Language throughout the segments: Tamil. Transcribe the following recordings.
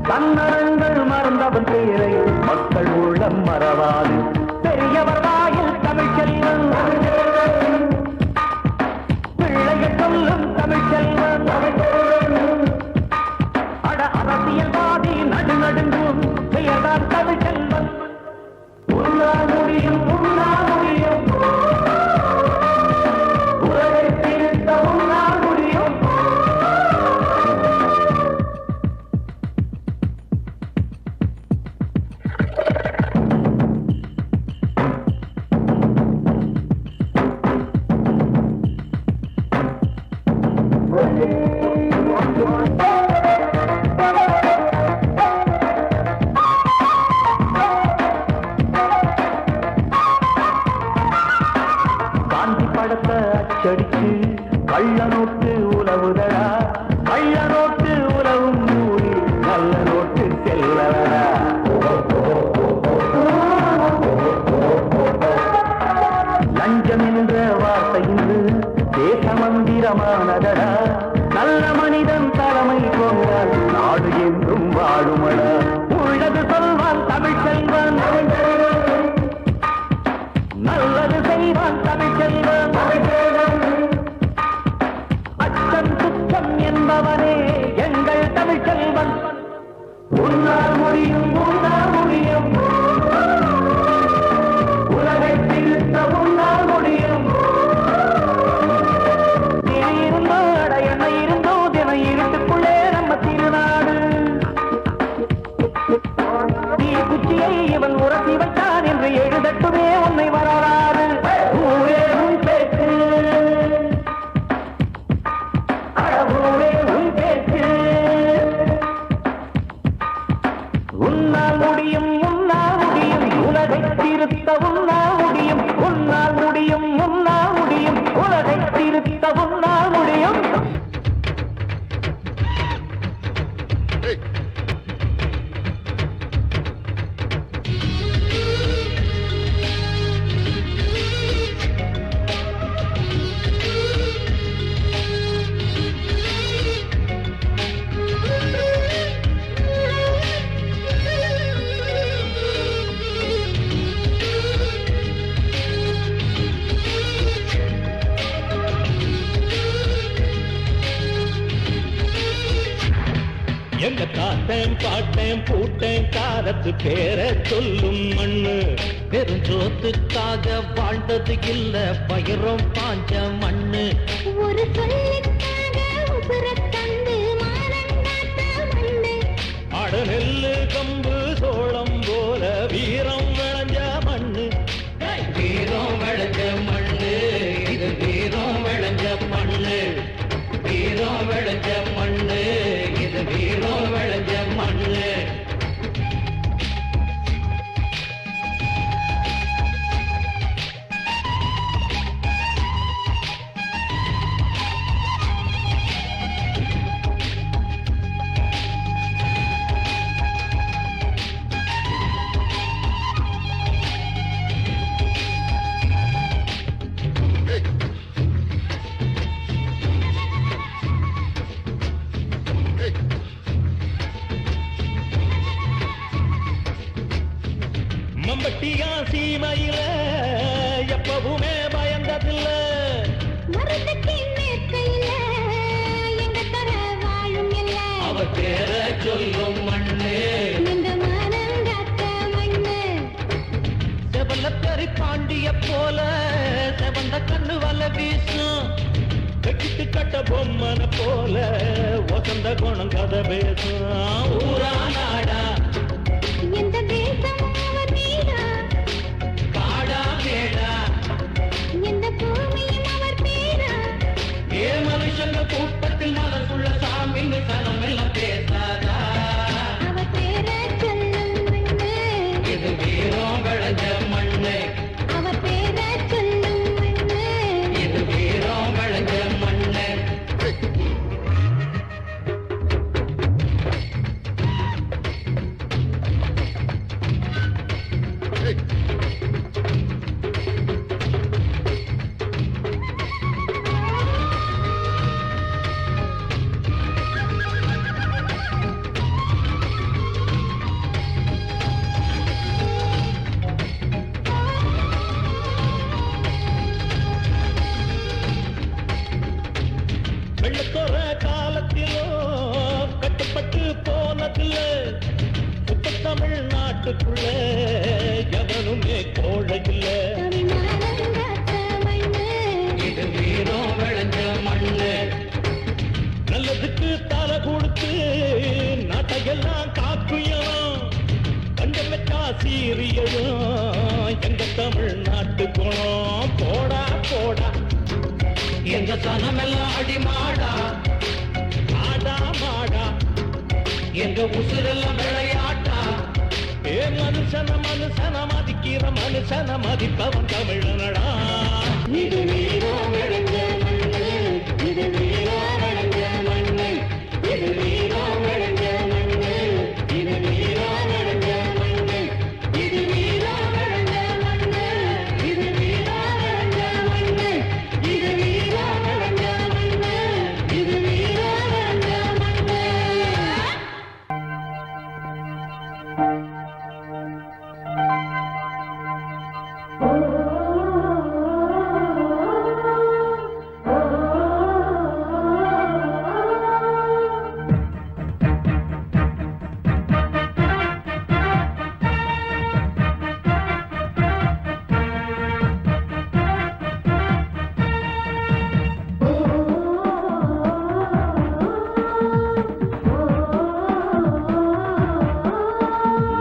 தன்னரங்கள் மறந்தவன் பேரை மக்கள் உள்ளம் மறவாது. பெரியவர் வாயில் தமிழ் செல்வன், பிள்ளைகள் சொல்லும் தமிழ் செல்வன். அட அரசியல்வாதி நடுநடுங்கும் பெயர்தான் தமிழ் செல்வன். உண்ணா முடியும், உண்ணா முடியும், உலகை திருத்த உண்ணா முடியும். காந்தி படத்தை அச்சடிச்சு கள்ள நோட்டு உலவுதடா, கள்ள நோட்டு உலவும் ஊரி நல்ல நோட்டு செல்லடா. லஞ்சம் என்ற வார்த்தை இன்று தேச மந்திரமானதடா. நல்ல மனிதன் தலைமை கொண்டால் நாடு என்றும் வாழுமடா. உள்ளது சொல்வான் தமிழ் செல்வன், நல்லது செய்வான் தமிழ் செல்வன். அச்சம் துச்சம் என்பவனே எங்கள் தமிழ் செல்வன். உன்னால் முடியும், உன்னால் முடியும், உலகை திருத்த உன்னால் முடியும். இருந்தோ அட என்ன இருந்தோ தின இருட்டுக்குள்ளே நம்ம திருநாடு. தீ குச்சியை இவன் உரசி வைத்தான் என்று எழுதட்டுமே உன்னை வரலாறு. ஊரே உன் பேச்சு, ஊரே உன் பேச்சு. உன்னால் முடியும், உன்னால் முடியும், உலகை திருத்த உன்னால் முடியும். உன்னால் முடியும், உன்னால் முடியும், உலகை திருத்த உன்னால் முடியும். எங்க காட்டேன் பாட்டேன் பூட்டேன் காரத்து பேர சொல்லும் மண்ணு. பெருஞ்சோத்துக்காக வாழ்ந்தது இல்ல பயிரும் பாஞ்ச மண்ணு. ஒரு சொல்லுக்காக உசுர தந்து மானங்காத்த மண்ணு. அட நெல்லு கம்பு சோளம் போல வீரம் விளைஞ்ச மண்ணு. வீரம் விளைஞ்ச மண்ணு, இது வீரம் விளைஞ்ச மண்ணு. வீரம் விளைஞ்ச மண்ணு, இது வீரம் விளைஞ்ச மண்ணு. மம்பட்டியா சீமையில எப்பவுமே பயந்ததில்ல. மருந்துக்கு மேற்கையில எங்க தர வாழும் இல்ல. அவ பேர சொல்லும் மண்ணு, இந்த வெள்ளிக்கட்ட பொம்மன போல வசந்த குணம் கதை பேசும் ஊரா நாடா எந்த தேசம் அவர் வீடா காடா மேடா எந்த பூமியும் அவர் பேரா ஏ மனுஷங்க கூட்டத்தில் மனசுள்ள சாமின்னு சனம் எல்லாம் பேசாதா அவர் பேரை சொல்லும் மண்ணு இது வீரம் விளைஞ்ச மண்ணு அவர் பேரை சொல்லும் மண்ணு இது வீரம் விளைஞ்ச மண்ணு வெள்ளத்தோற காலத்திலோ கட்டுப்பட்டு போனதில்ல சுத்த தமிழ்நாட்டுக்குள்ள எவனுமே கோழையில்ல தமிழ்நாடங்காத்த மண்ணு இது வீரம் விளைஞ்ச மண்ணு நல்லதுக்கு தலை கொடுத்து நாட்டையெல்லாம் காக்குயலாம் கண்டம் வச்சா சீரியலும் எங்க தமிழ்நாட்டு குணம் போடா போடா எங்க சனமெல்லாம் அடி மாடா ஆடா மாடா எங்க உசுரெல்லாம் விளையாட்டா ஏ மனுஷன மதிக்கிற மனுஷன மதிப்பவன் தமிழனடா இது வீரம் விளைஞ்ச மண்ணு இது வீரம் விளைஞ்ச மண்ணு இது வீரம் விளைஞ்ச மண்ணு இது வீரம் விளைஞ்ச மண்ணு இது வீரம் விளைஞ்ச மண்ணு இது வீரம் விளைஞ்ச மண்ணு இது வீரம் விளைஞ்ச மண்ணு இது வீரம் விளைஞ்ச மண்ணு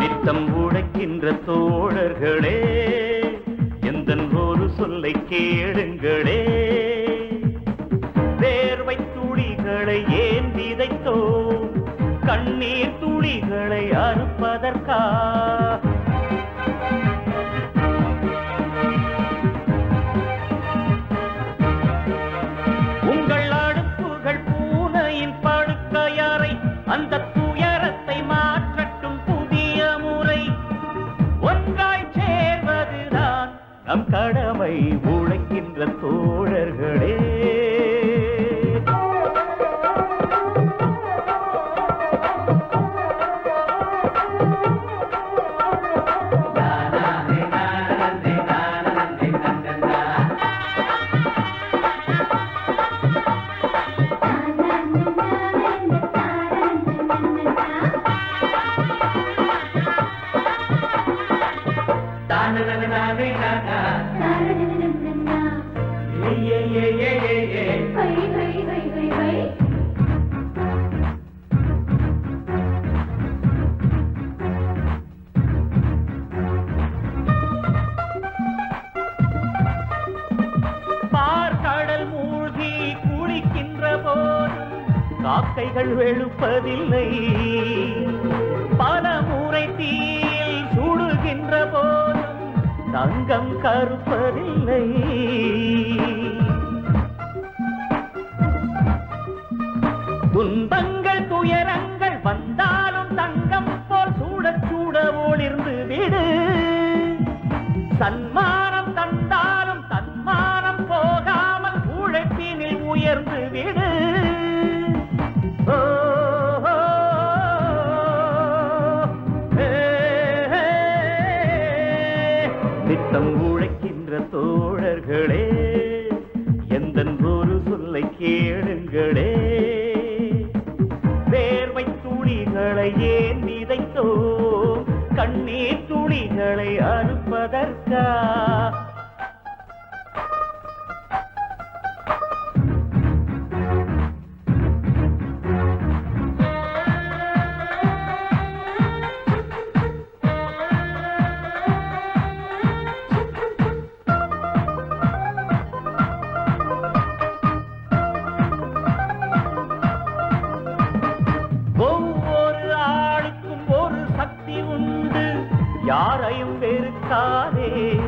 நித்தம் உழைக்கின்ற தோழர்களே எந்தன் ஒரு சொல்லை கேளுங்களே வேர்வை துளிகளை ஏன் விதைத்தோ கண்ணீர் துளிகளை அறுப்பதற்கா உங்கள் அடுப்புகள் பூனையின் படுக்கையறை அந்த துயரத்தை மாற்றட்டும் புதிய முறை ஒன்றாய் சேர்வதுதான் நம் கடமை உழைக்கின்ற தோழர்களே பார்க்கடல் மூழ்கி குளிக்கின்ற போது காக்கைகள் வெளுப்பதில்லை பல முறை தீயில் சுடுகின்ற போதும் தங்கம் கருப்பதில்லை துன்பங்கள் துயரங்கள் வந்தாலும் தங்கம் போல் சூட சூட ஒளிர்ந்து விடு சன்மானம் தந்தாலும் தன்மானம் போகாமல் உழைப்பினில் உயர்ந்து விடு நித்தம் உழைக்கின்ற தோழர்களே எந்தன் ஒரு சொல்லை கேளுங்களே வேர்வை துளிகளை ஏன் விதைத்தோ கண்ணீர் துளிகளை அறுப்பதற்கா சக்தி உண்டு, யாரையும் வெறுக்காதே.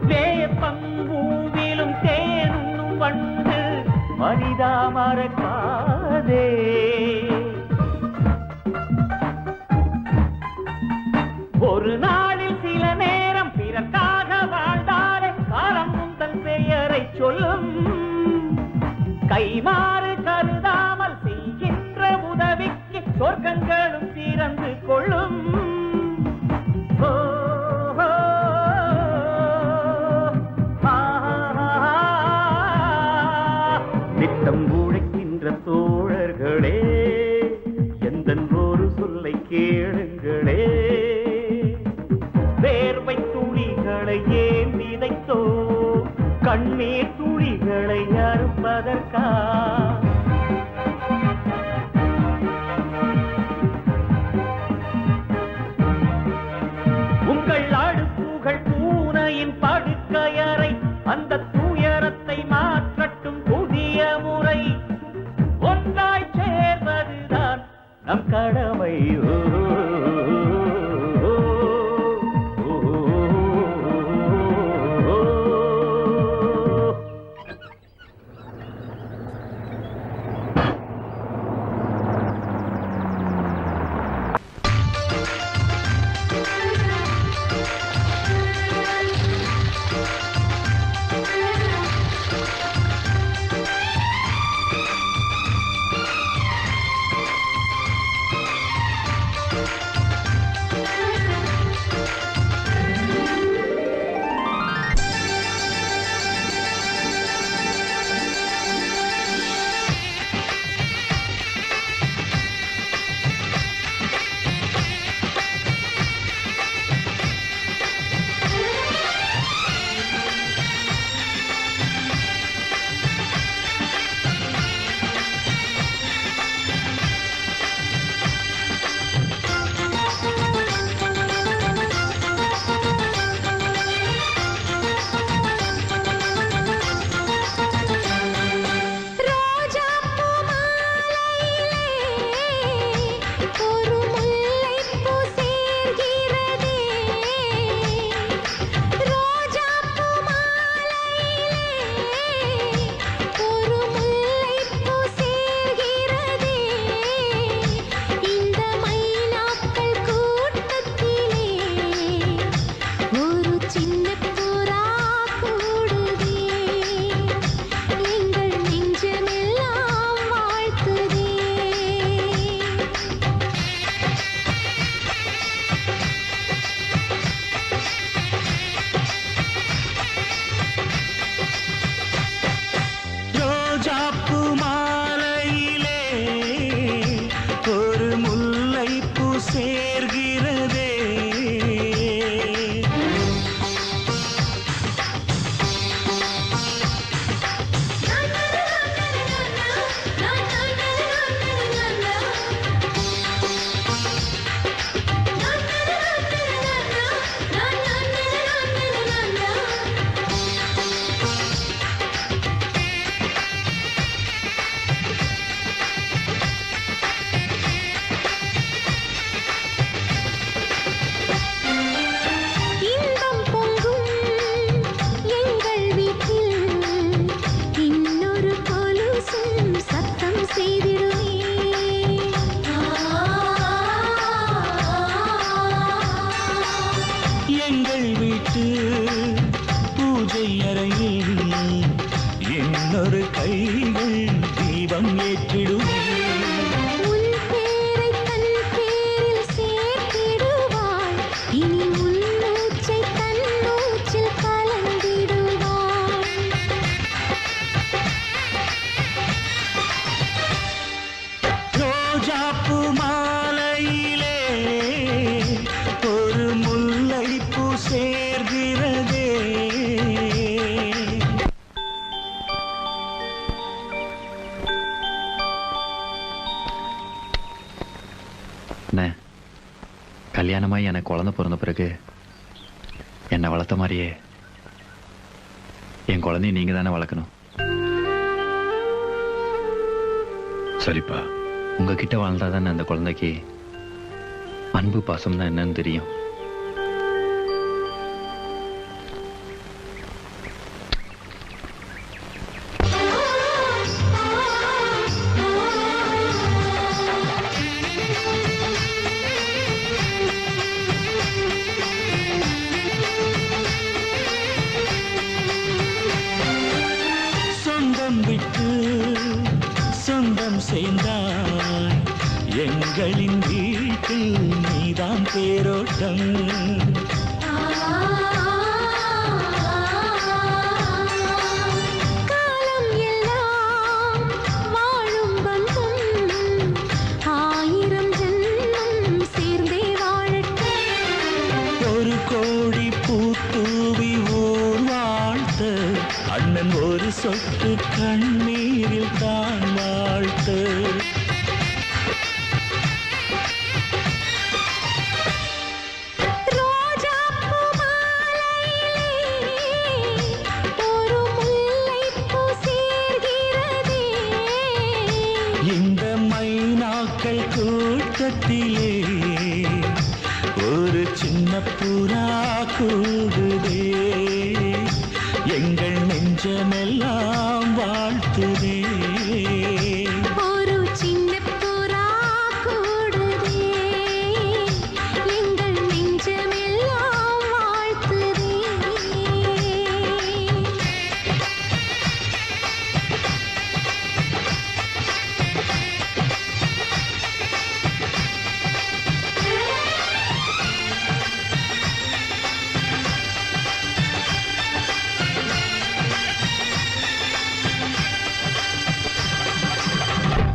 வேப்பம்பூவிலும் தேனுண்ணும் வண்டு, மனிதா மறக்காதே. ஒரு நாளில் சில நேரம் பிறக்காக வாழ்ந்தாலே காலம் உந்தன் பெயரை சொல்லும். கைமாறு கருதாமல் செய்கின்ற உதவிக்கு சொர்க்கங்களும் திறந்து கொள்ளும். ஓ, ஓ, ஆ, நித்தம் உழைக்கின்ற தோழர்களே, எந்தன் ஒரு சொல்லை கேளுங்களே. வேர்வை துளிகளை ஏன் விதைத்தோ, கண்ணீர் துளிகளை அறுப்பதற்கா? உங்கள் அடுப்புகள் பூனையின் படுக்கையறை, அந்த துயரத்தை மாற்றட்டும் புதிய முறை. ஒன்றாய் சேர்வதுதான் நம் கடமை. கல்யாணமாய் எனக்கு குழந்தை பிறந்த பிறகு என்னை வளர்த்த மாதிரியே என் குழந்தைய நீங்க தானே வளர்க்கணும். சரிப்பா. உங்ககிட்ட வாழ்ந்தாதானே அந்த குழந்தைக்கு அன்பு பாசம்னா என்னன்னு தெரியும். சொந்தம் விட்டு சொந்தம் சேர்ந்தாய், எங்களின் வீட்டில் நீதான் தேரோட்டம். காலம் எல்லாம் வாழும் பந்தம், 1000 ஜென்மம் சேர்ந்தே வாழட்டும். ஒரு கோடி பூத்தூவி ஊர் வாழ்த்த, அண்ணன் ஒரு சொட்டு கண்ணீரில் தான் வாழ்த்து. ரோஜாப்பூ மாலையிலே ஒரு முல்லைப்பூ சேர்கிறதே. இந்த மைனாக்கள் கூட்டத்திலே ஒரு சின்ன புறா கூடு